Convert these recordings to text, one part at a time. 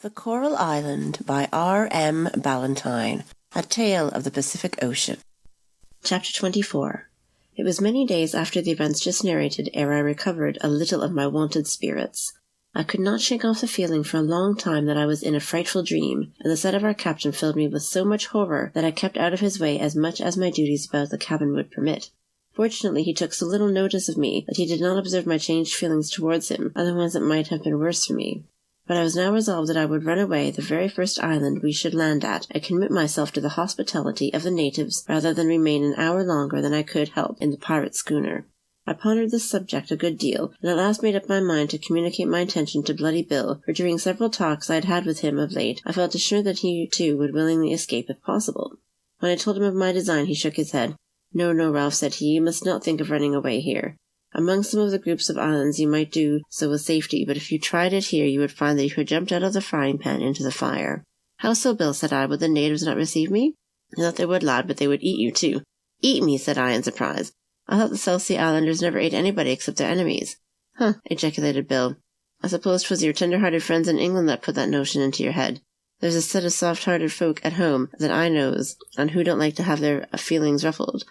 The Coral Island by R.M. Ballantyne, A Tale of the Pacific Ocean. Chapter 24. It was many days after the events just narrated ere I recovered a little of my wonted spirits. I could not shake off the feeling for a long time that I was in a frightful dream, and the sight of our captain filled me with so much horror that I kept out of his way as much as my duties about the cabin would permit. Fortunately, he took so little notice of me that he did not observe my changed feelings towards him, otherwise it might have been worse for me. But I was now resolved that I would run away the very first island we should land at, and commit myself to the hospitality of the natives rather than remain an hour longer than I could help in the pirate schooner. I pondered this subject a good deal, and at last made up my mind to communicate my intention to Bloody Bill, for during several talks I had had with him of late, I felt assured that he too would willingly escape if possible. When I told him of my design, he shook his head. "No, no, Ralph," said he, "you must not think of running away here. Among some of the groups of islands you might do so with safety, but if you tried it here you would find that you had jumped out of the frying pan into the fire." "How so, Bill?" said I. "Would the natives not receive me?" "I thought they would, lad, but they would eat you too." "Eat me?" said I in surprise. "I thought the South Sea Islanders never ate anybody except their enemies." "Huh," ejaculated Bill. "I suppose 'twas your tender-hearted friends in England that put that notion into your head. There's a set of soft-hearted folk at home that I knows, and who don't like to have their feelings ruffled.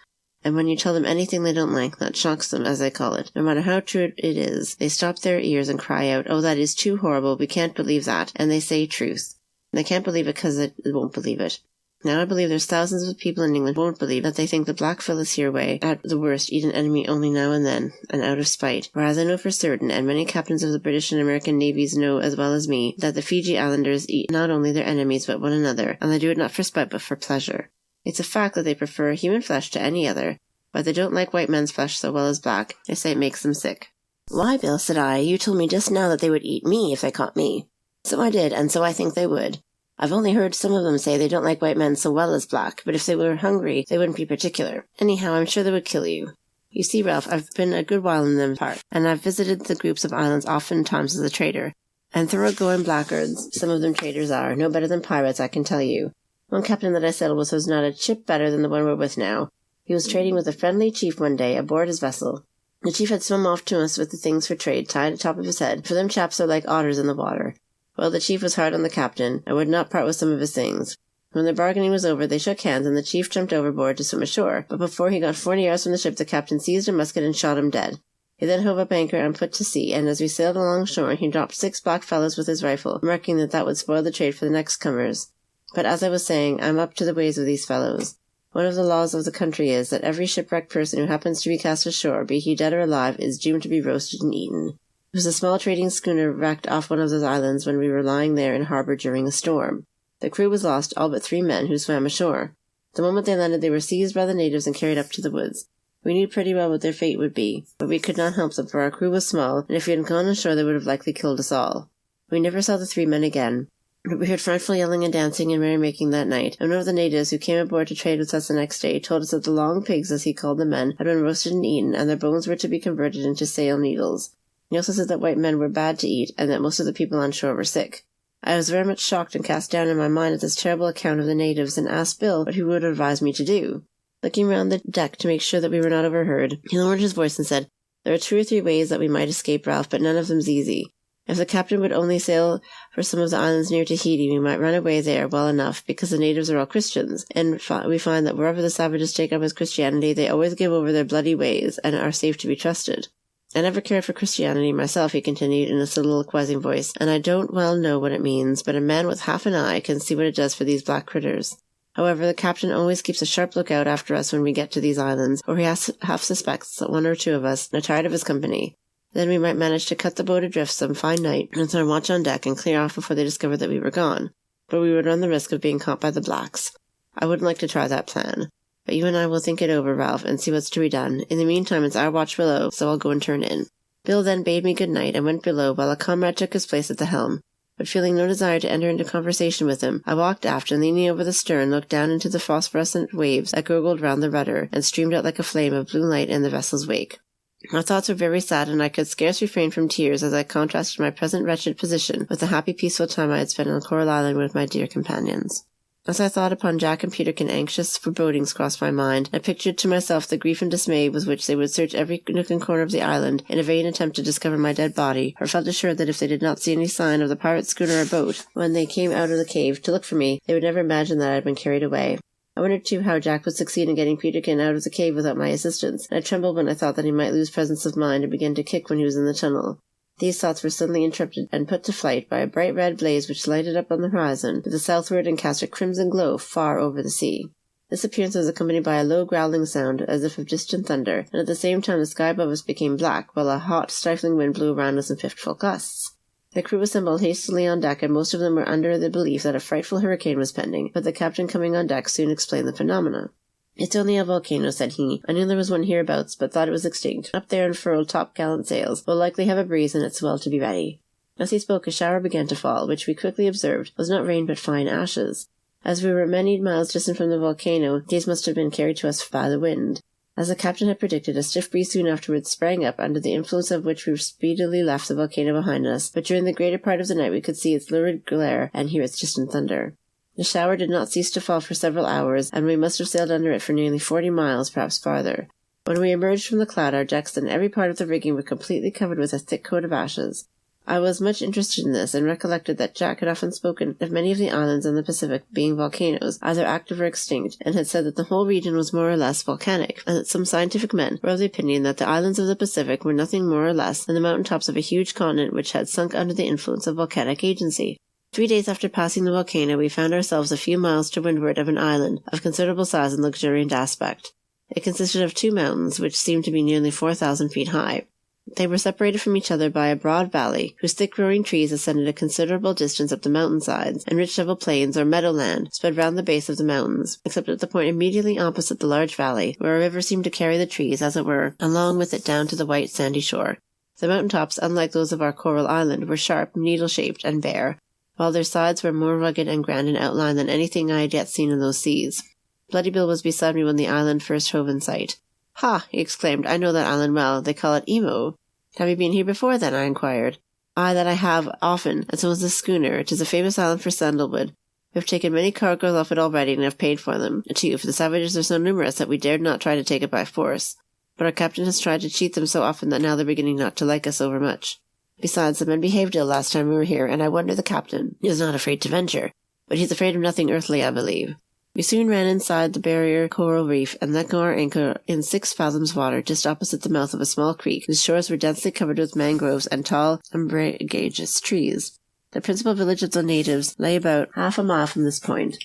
And when you tell them anything they don't like, that shocks them, as they call it, no matter how true it is, they stop their ears and cry out, 'Oh, that is too horrible, we can't believe that,' and they say truth. And they can't believe it because they won't believe it. Now I believe there's thousands of people in England won't believe that they think the black fellows hereaway, at the worst, eat an enemy only now and then, and out of spite, whereas I know for certain, and many captains of the British and American navies know as well as me, that the Fiji Islanders eat not only their enemies but one another, and they do it not for spite but for pleasure. It's a fact that they prefer human flesh to any other, but they don't like white men's flesh so well as black. They say it makes them sick." "Why, Bill," said I, "you told me just now that they would eat me if they caught me." "So I did, and so I think they would. I've only heard some of them say they don't like white men so well as black, but if they were hungry, they wouldn't be particular. Anyhow, I'm sure they would kill you. You see, Ralph, I've been a good while in them parts, and I've visited the groups of islands oftentimes as a trader. And thoroughgoing blackguards, some of them traders are, no better than pirates, I can tell you. One captain that I settled with was not a chip better than the one we're with now. He was trading with a friendly chief one day aboard his vessel. The chief had swum off to us with the things for trade tied atop of his head, for them chaps are like otters in the water. Well, the chief was hard on the captain, and would not part with some of his things. When the bargaining was over, they shook hands, and the chief jumped overboard to swim ashore, but before he got 40 yards from the ship, the captain seized a musket and shot him dead. He then hove up anchor and put to sea, and as we sailed along shore, he dropped 6 black fellows with his rifle, remarking that would spoil the trade for the next comers. But as I was saying, I'm up to the ways of these fellows. One of the laws of the country is that every shipwrecked person who happens to be cast ashore, be he dead or alive, is doomed to be roasted and eaten. It was a small trading schooner wrecked off one of those islands when we were lying there in harbour during a storm. The crew was lost, all but 3 men, who swam ashore. The moment they landed, they were seized by the natives and carried up to the woods. We knew pretty well what their fate would be, but we could not help them, for our crew was small, and if we had gone ashore they would have likely killed us all. We never saw the 3 men again. But we heard frightful yelling and dancing and merrymaking that night, and one of the natives who came aboard to trade with us the next day told us that the long pigs, as he called the men, had been roasted and eaten, and their bones were to be converted into sail needles. He also said that white men were bad to eat, and that most of the people on shore were sick. I was very much shocked and cast down in my mind at this terrible account of the natives, and asked Bill what he would advise me to do. Looking round the deck to make sure that we were not overheard, he lowered his voice and said, "There are 2 or 3 ways that we might escape, Ralph, but none of them's easy. If the captain would only sail for some of the islands near Tahiti, we might run away there well enough, because the natives are all Christians, and we find that wherever the savages take up as Christianity, they always give over their bloody ways, and are safe to be trusted. I never cared for Christianity myself," he continued in a soliloquizing voice, "and I don't well know what it means, but a man with half an eye can see what it does for these black critters. However, the captain always keeps a sharp lookout after us when we get to these islands, or he half suspects that 1 or 2 of us are tired of his company. Then we might manage to cut the boat adrift some fine night, and set a watch on deck, and clear off before they discovered that we were gone. But we would run the risk of being caught by the blacks. I wouldn't like to try that plan. But you and I will think it over, Ralph, and see what's to be done. In the meantime, it's our watch below, so I'll go and turn in." Bill then bade me good night, and went below, while a comrade took his place at the helm. But feeling no desire to enter into conversation with him, I walked aft, and leaning over the stern, looked down into the phosphorescent waves that gurgled round the rudder, and streamed out like a flame of blue light in the vessel's wake. My thoughts were very sad, and I could scarce refrain from tears as I contrasted my present wretched position with the happy peaceful time I had spent on Coral Island with my dear companions. As I thought upon Jack and Peterkin, anxious forebodings crossed my mind. I pictured to myself the grief and dismay with which they would search every nook and corner of the island in a vain attempt to discover my dead body, or felt assured that if they did not see any sign of the pirate schooner or boat when they came out of the cave to look for me, they would never imagine that I had been carried away. I wondered, too, how Jack would succeed in getting Peterkin out of the cave without my assistance, and I trembled when I thought that he might lose presence of mind and begin to kick when he was in the tunnel. These thoughts were suddenly interrupted and put to flight by a bright red blaze which lighted up on the horizon to the southward and cast a crimson glow far over the sea. This appearance was accompanied by a low growling sound, as if of distant thunder, and at the same time the sky above us became black, while a hot, stifling wind blew around us in fitful gusts. The crew assembled hastily on deck, and most of them were under the belief that a frightful hurricane was pending, but the captain coming on deck soon explained the phenomena. "It's only a volcano," said he. "I knew there was one hereabouts, but thought it was extinct. Up there and furled top-gallant sails. Will likely have a breeze, and it's well to be ready." As he spoke, a shower began to fall, which we quickly observed was not rain but fine ashes. As we were many miles distant from the volcano, these must have been carried to us by the wind. As the captain had predicted, a stiff breeze soon afterwards sprang up, under the influence of which we speedily left the volcano behind us, but during the greater part of the night we could see its lurid glare and hear its distant thunder. The shower did not cease to fall for several hours, and we must have sailed under it for nearly 40 miles, perhaps farther. When we emerged from the cloud, our decks and every part of the rigging were completely covered with a thick coat of ashes. I was much interested in this, and recollected that Jack had often spoken of many of the islands in the Pacific being volcanoes, either active or extinct, and had said that the whole region was more or less volcanic, and that some scientific men were of the opinion that the islands of the Pacific were nothing more or less than the mountain tops of a huge continent which had sunk under the influence of volcanic agency. 3 days after passing the volcano, we found ourselves a few miles to windward of an island of considerable size and luxuriant aspect. It consisted of 2 mountains, which seemed to be nearly 4,000 feet high. They were separated from each other by a broad valley, whose thick-growing trees ascended a considerable distance up the mountain-sides, and rich level plains or meadowland spread round the base of the mountains, except at the point immediately opposite the large valley, where a river seemed to carry the trees, as it were, along with it down to the white sandy shore. The mountain-tops, unlike those of our coral island, were sharp, needle-shaped, and bare, while their sides were more rugged and grand in outline than anything I had yet seen in those seas. Bloody Bill was beside me when the island first hove in sight. "Ha!" he exclaimed, "I know that island well. They call it Emo." "Have you been here before, then?" I inquired. "Aye, that I have, often, and so is this schooner. 'Tis a famous island for sandalwood. We have taken many cargoes off it already, and have paid for them, too, for the savages are so numerous that we dared not try to take it by force. But our captain has tried to cheat them so often that now they're beginning not to like us overmuch. Besides, the men behaved ill last time we were here, and I wonder the captain is not afraid to venture. But he's afraid of nothing earthly, I believe." We soon ran inside the barrier coral reef, and let go our anchor in 6 fathoms water, just opposite the mouth of a small creek, whose shores were densely covered with mangroves and tall umbrageous trees. The principal village of the natives lay about half a mile from this point.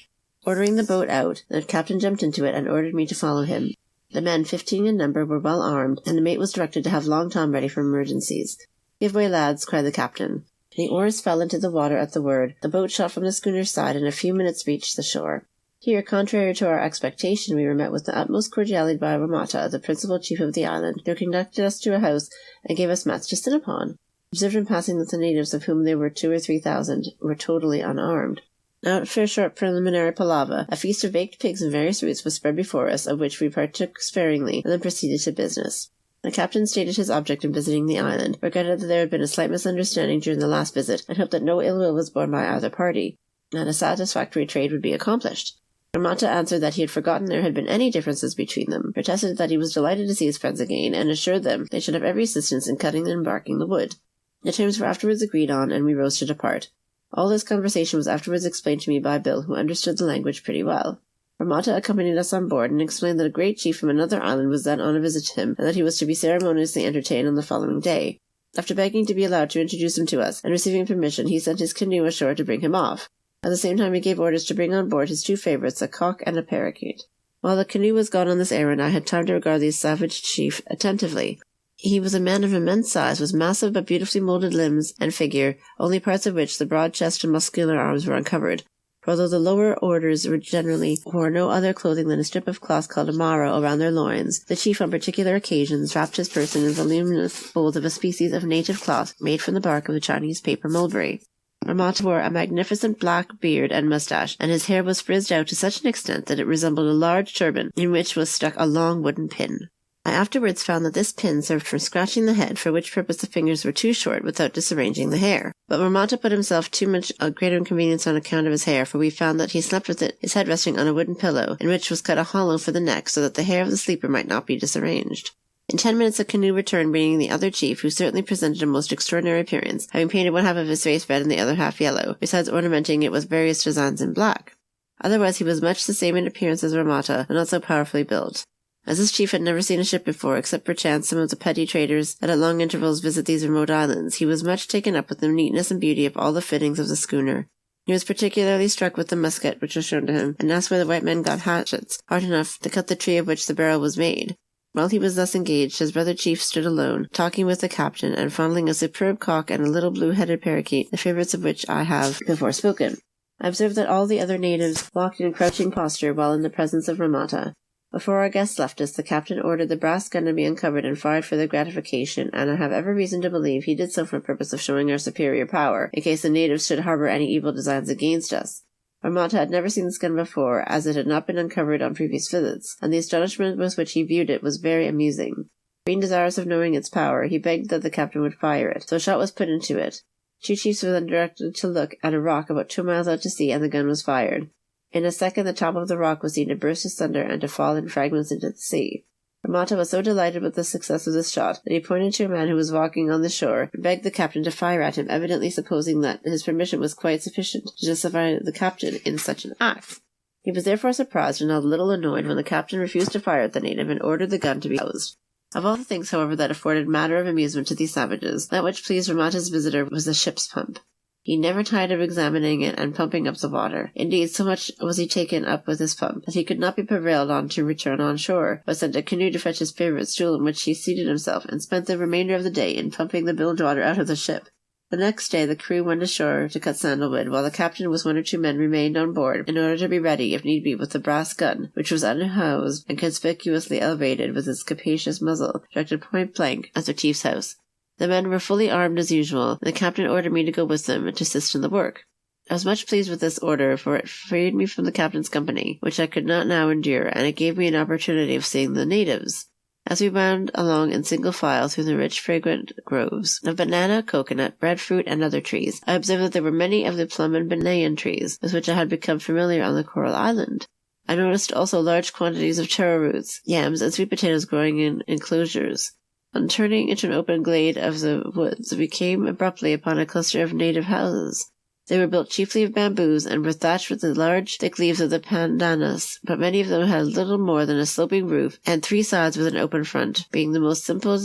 Ordering the boat out, the captain jumped into it and ordered me to follow him. The men, 15 in number, were well armed, and the mate was directed to have Long Tom ready for emergencies. "Give way, lads," cried the captain. The oars fell into the water at the word. The boat shot from the schooner's side, and in a few minutes reached the shore. Here, contrary to our expectation, we were met with the utmost cordiality by Ramata, the principal chief of the island, who conducted us to a house and gave us mats to sit upon. Observed in passing that the natives, of whom there were 2,000 or 3,000, were totally unarmed. After a short preliminary palaver, a feast of baked pigs and various roots was spread before us, of which we partook sparingly, and then proceeded to business. The captain stated his object in visiting the island, regretted that there had been a slight misunderstanding during the last visit, and hoped that no ill will was borne by either party, and a satisfactory trade would be accomplished. Ramata answered that he had forgotten there had been any differences between them, protested that he was delighted to see his friends again, and assured them they should have every assistance in cutting and embarking the wood. The terms were afterwards agreed on, and we rose to depart. All this conversation was afterwards explained to me by Bill, who understood the language pretty well. Ramata accompanied us on board, and explained that a great chief from another island was then on a visit to him, and that he was to be ceremoniously entertained on the following day. After begging to be allowed to introduce him to us, and receiving permission, he sent his canoe ashore to bring him off. At the same time he gave orders to bring on board his 2 favourites, a cock and a parakeet. While the canoe was gone on this errand, I had time to regard the savage chief attentively. He was a man of immense size, with massive but beautifully moulded limbs and figure, only parts of which, the broad chest and muscular arms, were uncovered. For although the lower orders generally wore no other clothing than a strip of cloth called a maro around their loins, the chief on particular occasions wrapped his person in voluminous folds of a species of native cloth made from the bark of the Chinese paper mulberry. Ramata wore a magnificent black beard and moustache, and his hair was frizzed out to such an extent that it resembled a large turban in which was stuck a long wooden pin. I afterwards found that this pin served for scratching the head, for which purpose the fingers were too short without disarranging the hair. But Ramata put himself too much a greater inconvenience on account of his hair, for we found that he slept with his head resting on a wooden pillow, in which was cut a hollow for the neck, so that the hair of the sleeper might not be disarranged. In 10 minutes the canoe returned, bringing the other chief, who certainly presented a most extraordinary appearance, having painted one half of his face red and the other half yellow, besides ornamenting it with various designs in black. Otherwise he was much the same in appearance as Ramata, and not so powerfully built. As this chief had never seen a ship before, except perchance some of the petty traders that at long intervals visit these remote islands, he was much taken up with the neatness and beauty of all the fittings of the schooner. He was particularly struck with the musket which was shown to him, and asked where the white men got hatchets hard enough to cut the tree of which the barrel was made. While he was thus engaged, his brother chief stood alone, talking with the captain, and fondling a superb cock and a little blue-headed parakeet, the favourites of which I have before spoken. I observed that all the other natives walked in crouching posture while in the presence of Ramata. Before our guests left us, the captain ordered the brass gun to be uncovered and fired for their gratification, and I have every reason to believe he did so for the purpose of showing our superior power, in case the natives should harbour any evil designs against us. Ramata had never seen this gun before, as it had not been uncovered on previous visits, and the astonishment with which he viewed it was very amusing. Being desirous of knowing its power, he begged that the captain would fire it, so a shot was put into it. 2 chiefs were then directed to look at a rock about 2 miles out to sea, and the gun was fired. In a second the top of the rock was seen to burst asunder and to fall in fragments into the sea. Ramata was so delighted with the success of this shot that he pointed to a man who was walking on the shore and begged the captain to fire at him, evidently supposing that his permission was quite sufficient to justify the captain in such an act. He was therefore surprised and not a little annoyed when the captain refused to fire at the native and ordered the gun to be housed. Of all the things, however, that afforded matter of amusement to these savages, that which pleased Ramata's visitor was the ship's pump. He never tired of examining it and pumping up the water. Indeed, so much was he taken up with his pump that he could not be prevailed on to return on shore, but sent a canoe to fetch his favourite stool, in which he seated himself, and spent the remainder of the day in pumping the bilge water out of the ship. The next day the crew went ashore to cut sandalwood, while the captain with 1 or 2 men remained on board, in order to be ready, if need be, with the brass gun, which was unhoused and conspicuously elevated with its capacious muzzle, directed point-blank at the chief's house. The men were fully armed as usual, and the captain ordered me to go with them and to assist in the work. I was much pleased with this order, for it freed me from the captain's company, which I could not now endure, and it gave me an opportunity of seeing the natives. As we wound along in single file through the rich fragrant groves of banana, coconut, breadfruit, and other trees, I observed that there were many of the plum and banyan trees, with which I had become familiar on the Coral Island. I noticed also large quantities of taro roots, yams, and sweet potatoes growing in enclosures. On turning into an open glade of the woods, we came abruptly upon a cluster of native houses. They were built chiefly of bamboos, and were thatched with the large, thick leaves of the pandanus, but many of them had little more than a sloping roof, and 3 sides with an open front, being the most simple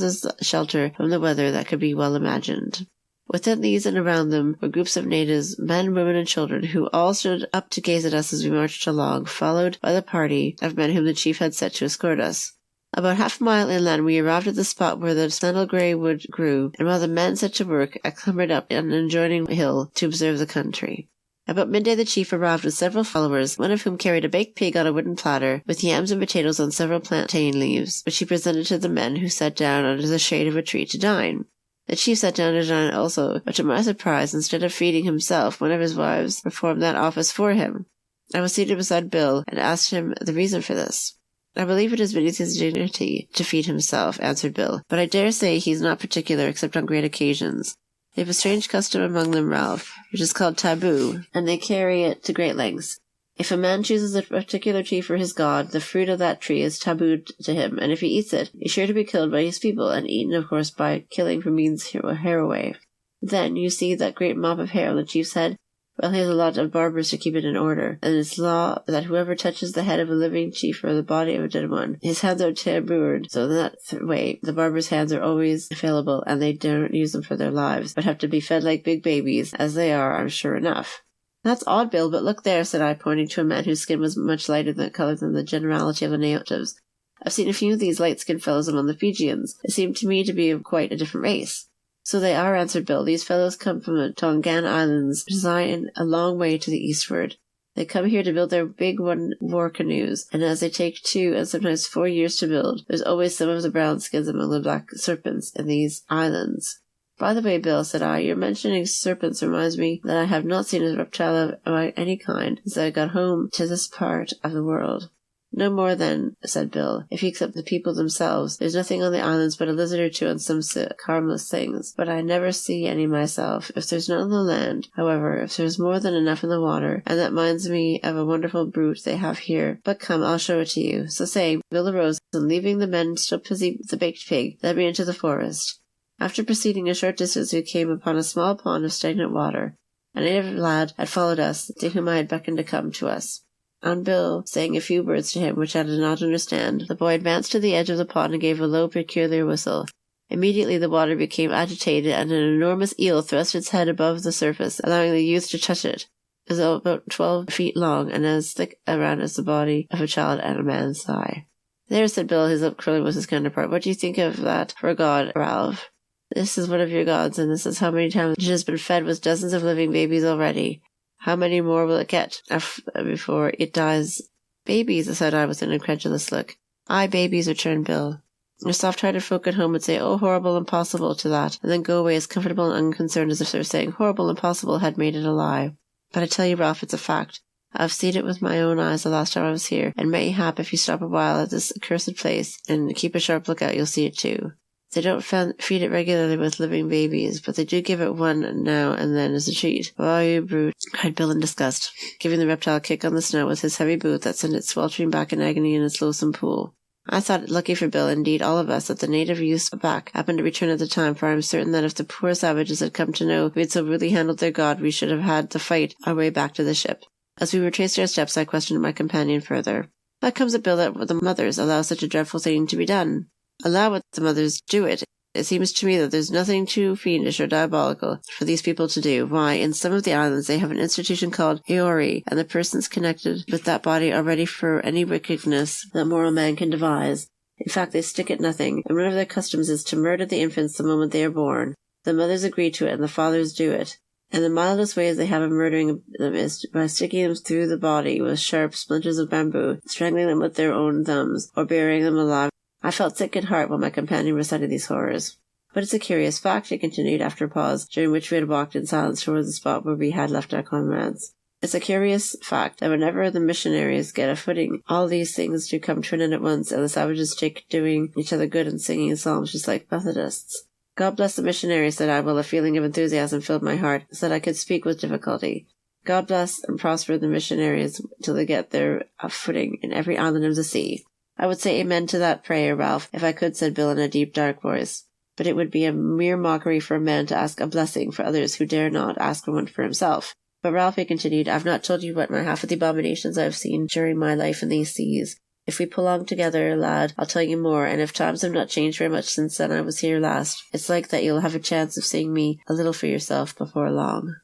shelter from the weather that could be well imagined. Within these and around them were groups of natives, men, women, and children, who all stood up to gaze at us as we marched along, followed by the party of men whom the chief had set to escort us. About half a mile inland we arrived at the spot where the sandal-grey wood grew, and while the men set to work, I clambered up an adjoining hill to observe the country. About midday the chief arrived with several followers, one of whom carried a baked pig on a wooden platter, with yams and potatoes on several plantain leaves, which he presented to the men, who sat down under the shade of a tree to dine. The chief sat down to dine also, but to my surprise, instead of feeding himself, one of his wives performed that office for him. I was seated beside Bill, and asked him the reason for this. "I believe it is beneath his dignity to feed himself," answered Bill, "but I dare say he's not particular except on great occasions. They have a strange custom among them, Ralph, which is called taboo, and they carry it to great lengths. If a man chooses a particular tree for his god, the fruit of that tree is tabooed to him, and if he eats it, he's sure to be killed by his people, and eaten, of course, by killing for means hair away. Then, you see that great mop of hair on the chief's head? Well, he has a lot of barbers to keep it in order, and it's law that whoever touches the head of a living chief or the body of a dead one, his hands are tabooed, so that way the barber's hands are always available, and they don't use them for their lives, but have to be fed like big babies, as they are, I'm sure enough." "That's odd, Bill, but look there," said I, pointing to a man whose skin was much lighter than colour than the generality of the natives. "I've seen a few of these light-skinned fellows among the Fijians. They seem to me to be of quite a different race." "So they are," answered Bill. "These fellows come from the Tongan Islands, which lie a long way to the eastward. They come here to build their big war canoes, and as they take 2 and sometimes 4 years to build, there's always some of the brown skins among the black serpents in these islands." "By the way, Bill," said I, "your mentioning serpents reminds me that I have not seen a reptile of any kind since I got home to this part of the world." No more then, said Bill. If you accept the people themselves, there's nothing on the islands but a lizard or two and some sick, harmless things. But I never see any myself. If there's none on the land, however, if there's more than enough in the water, and that minds me of a wonderful brute they have here. But come, I'll show it to you. So saying, Bill arose, and leaving the men still busy with the baked pig, led me into the forest. After proceeding a short distance, we came upon a small pond of stagnant water. A native lad had followed us, to whom I had beckoned to come to us. On Bill saying a few words to him which I did not understand, the boy advanced to the edge of the pond and gave a low, peculiar whistle. Immediately the water became agitated, and an enormous eel thrust its head above the surface, allowing the youth to touch it. It was about 12 feet long, and as thick around as the body of a child and a man's thigh. There, said Bill, his lip curling with his counterpart. What do you think of that for a god, Ralph? This is one of your gods, and this is how many times it has been fed with dozens of living babies already. How many more will it get before it dies? Babies, said I with an incredulous look. Aye, babies, returned Bill. Your soft-hearted folk at home would say, oh, horrible, impossible, to that, and then go away as comfortable and unconcerned as if they were saying horrible, impossible had made it a lie. But I tell you, Ralph, it's a fact. I've seen it with my own eyes the last time I was here, and mayhap if you stop a while at this accursed place and keep a sharp lookout, you'll see it too. They don't feed it regularly with living babies, but they do give it one now and then as a treat. Oh, you brute, cried Bill in disgust, giving the reptile a kick on the snout with his heavy boot that sent it sweltering back in agony in its loathsome pool. I thought it lucky for Bill, indeed all of us, that the native youth's back happened to return at the time, for I am certain that if the poor savages had come to know we had so rudely handled their god, we should have had to fight our way back to the ship. As we retraced our steps, I questioned my companion further. How comes it, Bill, that the mothers allow such a dreadful thing to be done? Allow what the mothers do it. It seems to me that there's nothing too fiendish or diabolical for these people to do. Why, in some of the islands they have an institution called Heori, and the persons connected with that body are ready for any wickedness that mortal man can devise. In fact, they stick at nothing, and one of their customs is to murder the infants the moment they are born. The mothers agree to it, and the fathers do it. And the mildest ways they have of murdering them is by sticking them through the body with sharp splinters of bamboo, strangling them with their own thumbs, or burying them alive. I felt sick at heart while my companion recited these horrors. But it's a curious fact, he continued after a pause, during which we had walked in silence toward the spot where we had left our comrades. It's a curious fact that whenever the missionaries get a footing, all these things do come to an end at once, and the savages take doing each other good and singing psalms just like Methodists. God bless the missionaries, said I, while a feeling of enthusiasm filled my heart, so that I could speak with difficulty. God bless and prosper the missionaries till they get their footing in every island of the sea. I would say amen to that prayer, Ralph, if I could, said Bill in a deep, dark voice. But it would be a mere mockery for a man to ask a blessing for others who dare not ask for one for himself. But Ralph, he continued, I've not told you what my half of the abominations I have seen during my life in these seas. If we pull along together, lad, I'll tell you more, and if times have not changed very much since then I was here last, it's like that you'll have a chance of seeing me a little for yourself before long.